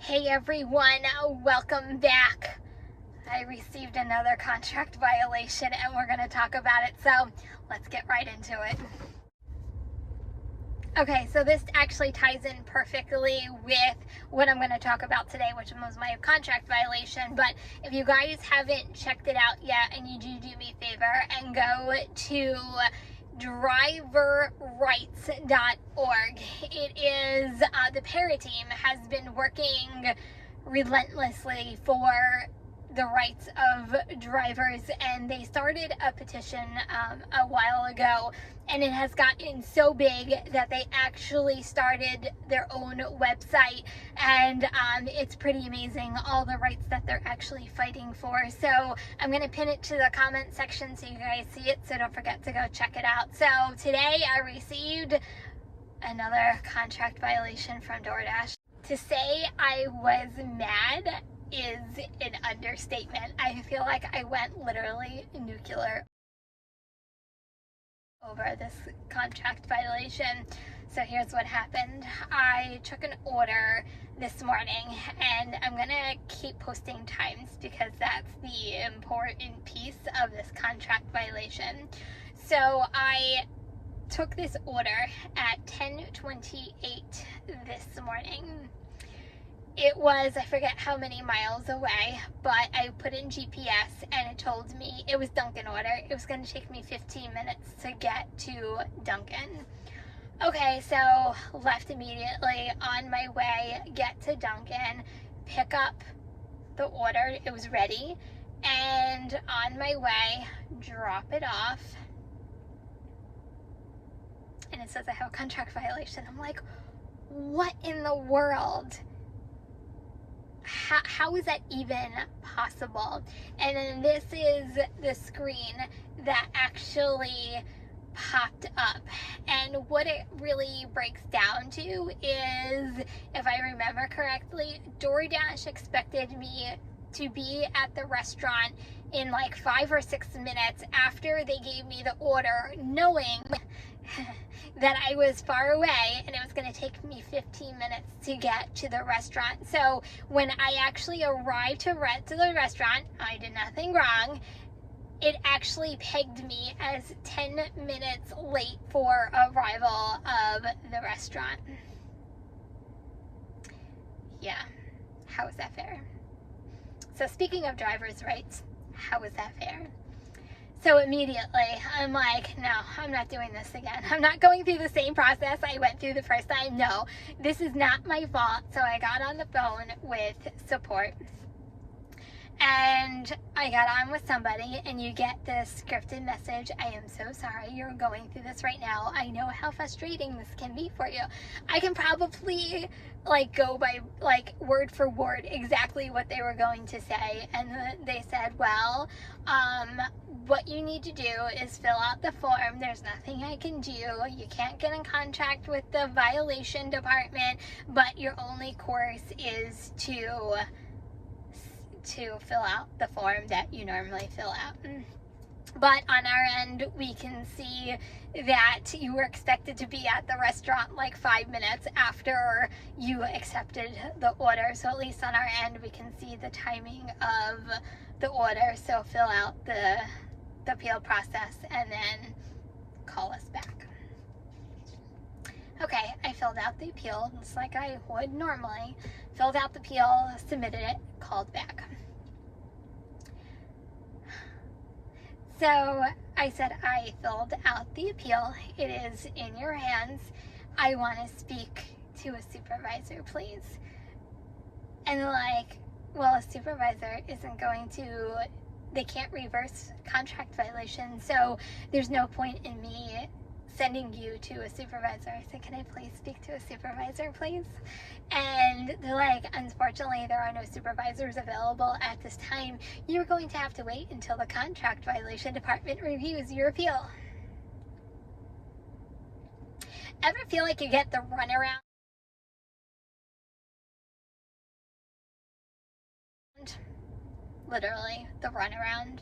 Hey everyone, welcome back. I received another contract violation and we're going to talk about it, so let's get right into it. Okay, so this actually ties in perfectly with what I'm going to talk about today, which was my contract violation. But if you guys haven't checked it out yet, and you do me a favor and go to driverrights.org. It is the para team has been working relentlessly for the rights of drivers, and they started a petition a while ago, and it has gotten so big that they actually started their own website, and it's pretty amazing all the rights that they're actually fighting for. So I'm going to pin it to the comment section so you guys see it, so don't forget to go check it out. So today I received another contract violation from Doordash. To say I was mad is an understatement. I feel like I went literally nuclear over this contract violation. So here's what happened. I took an order this morning, and I'm gonna keep posting times because that's the important piece of this contract violation. So I took this order at 10:28 this morning. It was, I forget how many miles away, but I put in GPS and it told me it was Dunkin' order. It was going to take me 15 minutes to get to Dunkin'. Okay, so left immediately, on my way, get to Dunkin', pick up the order. It was ready. And on my way, drop it off. And it says I have a contract violation. I'm like, what in the world? How is that even possible? And then this is the screen that actually popped up. And what it really breaks down to is, if I remember correctly, DoorDash expected me to be at the restaurant in like 5 or 6 minutes after they gave me the order, knowing that I was far away and it was going to take me 15 minutes to get to the restaurant. So when I actually arrived to the restaurant, I did nothing wrong. It actually pegged me as 10 minutes late for arrival of the restaurant. Yeah, how is that fair? So speaking of drivers' rights, how is that fair? So immediately, I'm like, no, I'm not doing this again. I'm not going through the same process I went through the first time. No, this is not my fault. So I got on the phone with support. And I got on with somebody, and you get this scripted message. I am so sorry you're going through this right now. I know how frustrating this can be for you. I can probably go by word for word exactly what they were going to say. And they said, well, what you need to do is fill out the form. There's nothing I can do. You can't get in contact with the violation department, but your only course is to fill out the form that you normally fill out. But on our end, we can see that you were expected to be at the restaurant like 5 minutes after you accepted the order. So at least on our end, we can see the timing of the order. So fill out the appeal process and then call us back. Okay, I filled out the appeal just like I would normally. Filled out the appeal, submitted it, called back. So I said, I filled out the appeal. It is in your hands. I want to speak to a supervisor, please. And well, a supervisor isn't going to, they can't reverse contract violations, so there's no point in me sending you to a supervisor. I said, can I please speak to a supervisor, please? And they're like, unfortunately, there are no supervisors available at this time. You're going to have to wait until the contract violation department reviews your appeal. Ever feel like you get the runaround? Literally, the runaround.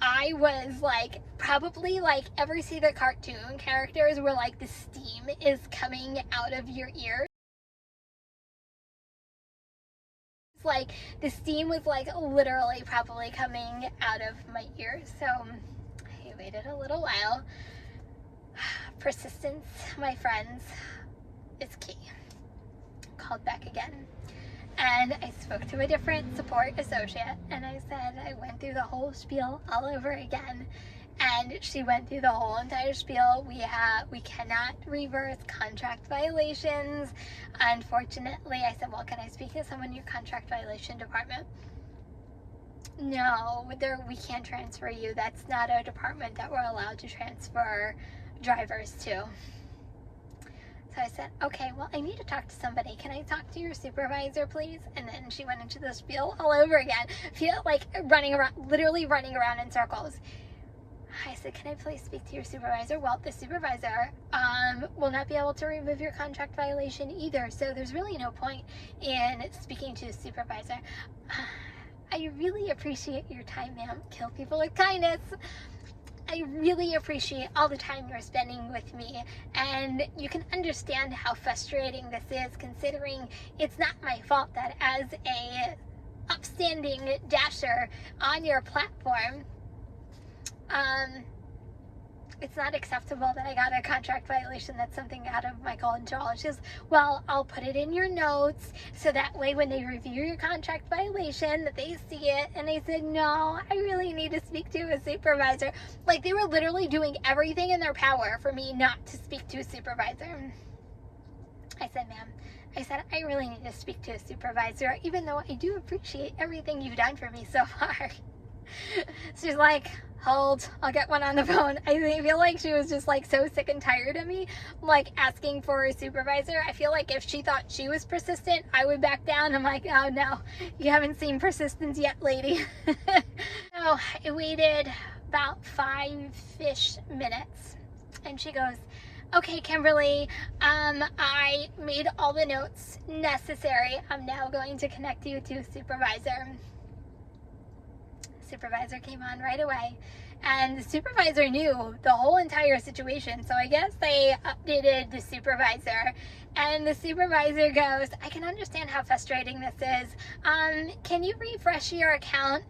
I was probably ever see the cartoon characters where the steam is coming out of your ears? Like, the steam was like literally probably coming out of my ears. So I waited a little while. Persistence, my friends, is key. Called back again. And I spoke to a different support associate, and I said I went through the whole spiel all over again. And she went through the whole entire spiel. We cannot reverse contract violations. Unfortunately, I said, well, can I speak to someone in your contract violation department? No, we can't transfer you. That's not a department that we're allowed to transfer drivers to. So I said, okay, well, I need to talk to somebody. Can I talk to your supervisor, please? And then she went into the spiel all over again. Feel like literally running around in circles. I said, can I please speak to your supervisor? Well, the supervisor will not be able to remove your contract violation either. So there's really no point in speaking to a supervisor. I really appreciate your time, ma'am. Kill people with kindness. I really appreciate all the time you're spending with me, and you can understand how frustrating this is, considering it's not my fault that as a upstanding dasher on your platform, it's not acceptable that I got a contract violation. That's something out of my control. She goes, well, I'll put it in your notes so that way when they review your contract violation that they see it. And I said, no, I really need to speak to a supervisor. Like, they were literally doing everything in their power for me not to speak to a supervisor. I said, ma'am, I said, I really need to speak to a supervisor, even though I do appreciate everything you've done for me so far. She's like, hold, I'll get one on the phone. I feel like she was just like so sick and tired of me like asking for a supervisor. I feel like if she thought she was persistent, I would back down. I'm like, oh no, you haven't seen persistence yet, lady. So I waited about 5-ish minutes, and she goes, okay, Kimberly, I made all the notes necessary. I'm now going to connect you to a supervisor. Supervisor came on right away, and the supervisor knew the whole entire situation. So I guess they updated the supervisor, and the supervisor goes, I can understand how frustrating this is. Can you refresh your account,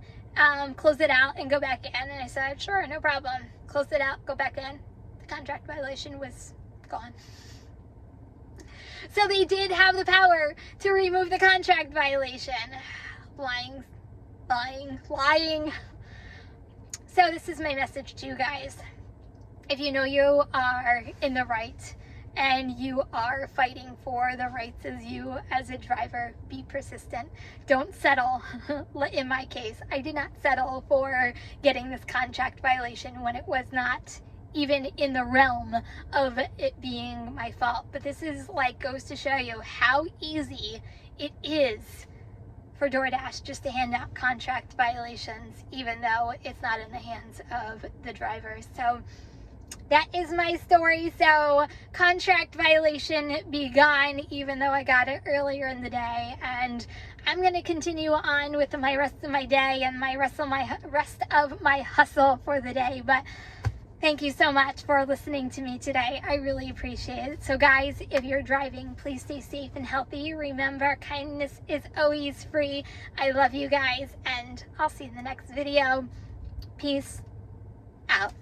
close it out, and go back in? And I said, sure, no problem. Close it out, go back in. The contract violation was gone. So they did have the power to remove the contract violation. Lying. So this is my message to you guys. If you know you are in the right and you are fighting for the rights as you as a driver, be persistent. Don't settle. In my case, I did not settle for getting this contract violation when it was not even in the realm of it being my fault. But this is like goes to show you how easy it is for Doordash just to hand out contract violations, even though it's not in the hands of the drivers. So that is my story. So contract violation be gone, even though I got it earlier in the day. And I'm going to continue on with my rest of my day and my rest of my hustle for the day. But thank you so much for listening to me today. I really appreciate it. So guys, if you're driving, please stay safe and healthy. Remember, kindness is always free. I love you guys, and I'll see you in the next video. Peace out.